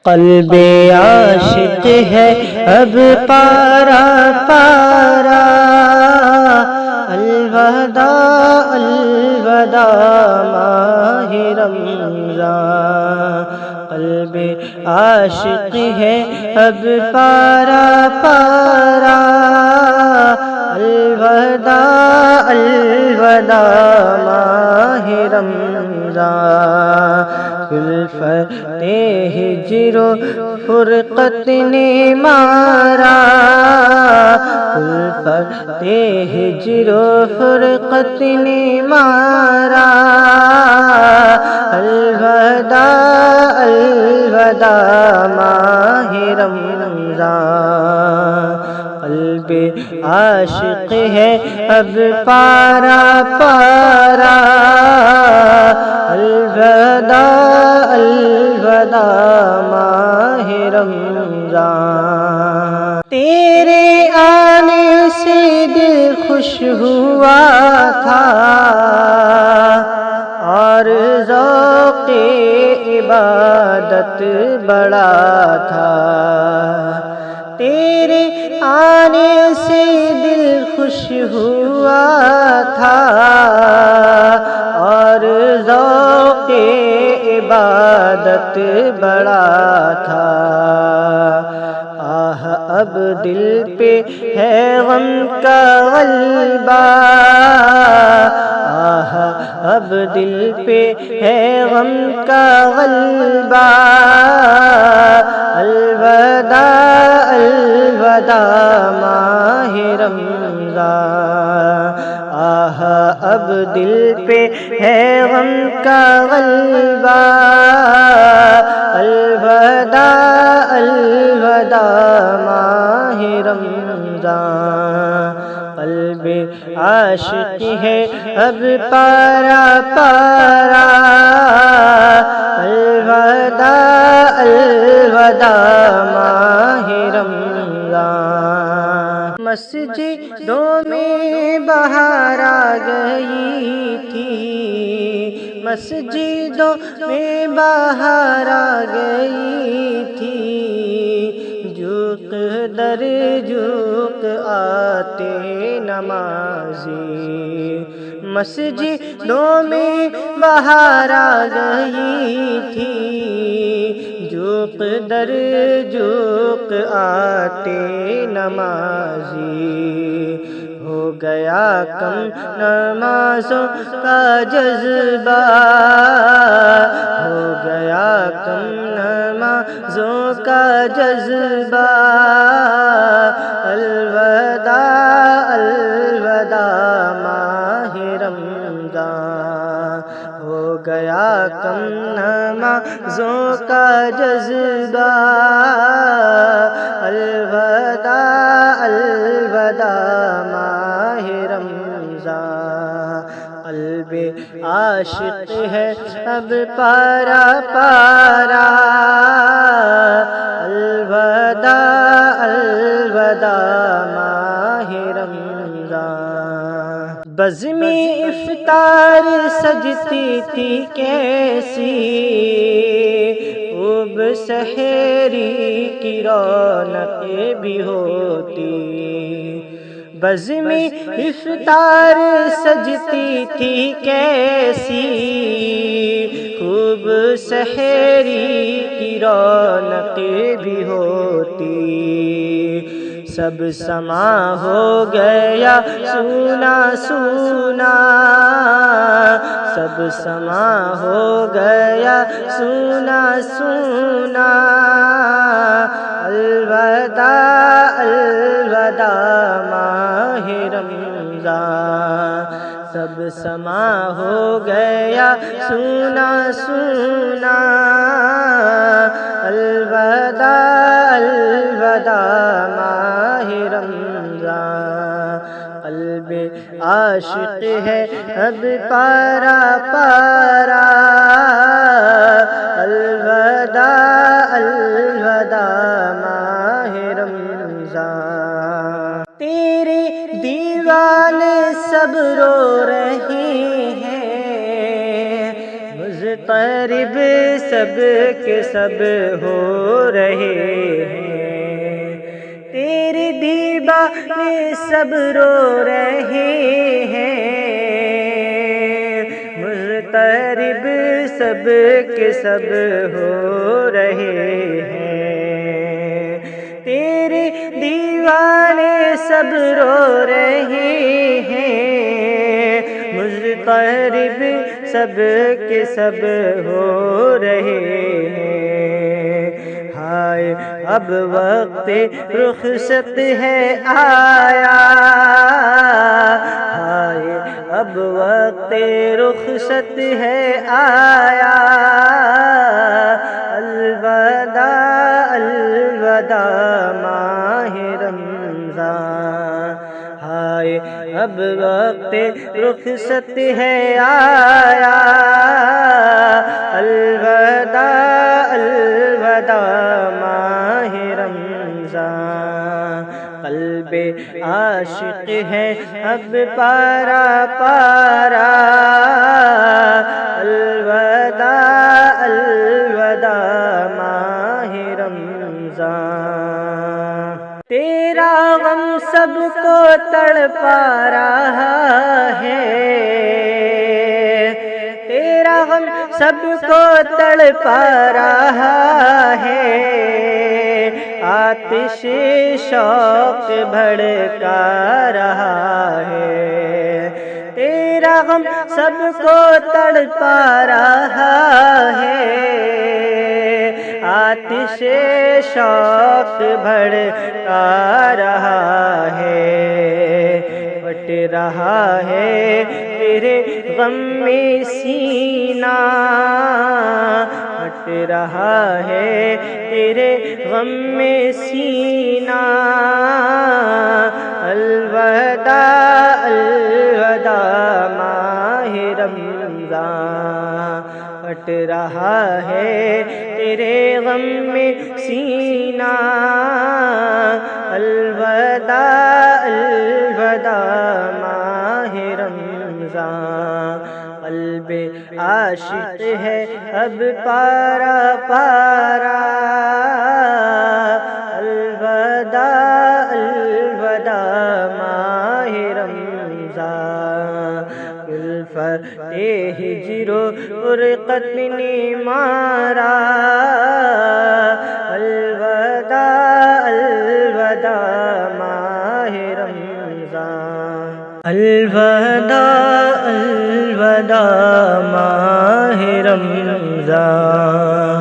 قلب عاشق ہے اب پارا پارا، الوداع الوداع ماہ رمضان۔ قلب عاشق ہے اب پارا پارا، الوداع الوداع ماہ رمضان۔ الفت ہجر و فرقت نے مارا، الفت ہجر و فرقت نے مارا، الوداع الوداع ماہ رمضان۔ قلب عاشق ہے اب پارا پارا، الوداع الوداع ماہ رمضان۔ تیرے آنے سے دل خوش ہوا تھا اور ذوق عبادت بڑا تھا، تیرے آنے سے دل خوش ہوا تھا اور ذوق عبادت بڑا تھا۔ آہ اب دل پہ ہے غم کا غلبہ، آہ اب دل پہ ہے غم کا غلبہ، الوداع الوداع ماہ رمضان۔ آہ اب دل پہ ہے غم کا غلبہ، الوداع الوداع ماہ رمضان۔ قلب عاشق ہے اب پارا پارا، الوداع الوداع ماہ رمضان۔ مسجدوں میں بہار آ گئی تھی، مسجدوں میں بہار آ گئی تھی، جھک در جھک آتے نمازی، مسجدوں میں بہار آ گئی تھی، جھک در جھک آتے نمازی، ہو گیا کم نمازوں کا جذبہ، ہو گیا کم نمازوں کا جذبہ، الوداع الوداع ماہ رمضان۔ ہو گیا کم نمازوں کا جذبہ، الوداع الوداع ماہ رمضان۔ قلب عاشق ہے اب پارا پارا، الوداع الوداع ماہ رمضان۔ بزم افطار سجتی تھی کیسی، خوب سحری کی رونق بھی ہوتی، بزم افطار سجتی تھی کیسی، خوب سحری کی رونق بھی ہوتی، سب سما ہو گیا سونا سونا، سب سما ہو گیا سونا سونا، الوداع الوداع ماہ رمضان۔ سب سما ہو گیا سونا سونا، الوداع الوداع ماہ رمضان۔ قلب عاشق ہے اب پارا پارا، الوداع الوداع ماہ رمضان۔ تیرے دیوانے سب رو رہے ہیں، مضطرب سب کے سب ہو رہے ہیں، تیرے دیوانے سب رو رہے ہیں، مضطرب سب کے سب ہو رہے ہیں، تیرے دیوانے سب رو رہے ہیں، مضطرب سب کے سب ہو رہے ہیں۔ ہائے اب وقت رخصت ہے آیا، ہائے اب وقت رخصت ہے آیا، الوداع الوداع ماہ رمضان، ہائے اب وقت رخصت ہے آیا، الوداع الوداع ماہ رمضان، قلب عاشق ہے اب پارا پارا، الوداع الوداع ماہ رمضان، تیرا غم سب کو تڑپا رہا ہے، تیرا غم سب کو تڑپا رہا ہے، آتش شوق بھڑکا رہا ہے، تیرا غم سب کو تڑپا رہا ہے، آتش شوق بھڑکا رہا ہے، پٹ رہا ہے تیرے غم میں سینہ، پٹ رہا ہے تیرے غم میں سینہ، الوداع الوداع ماہ رمضان، پٹ رہا ہے تیرے غم میں سینہ، الوداع الوداع ماہ رمضان، قلب عاشق ہے اب پارا پارا، الوداع الوداع ماہ رمضان، الفت ہجر و فرقت نے مارا، الوداع الوداع ماہ رمضان، الوداع الوداع ماہ رمضان،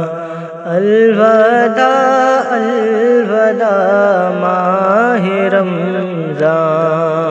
الوداع الوداع ماہ رمضان۔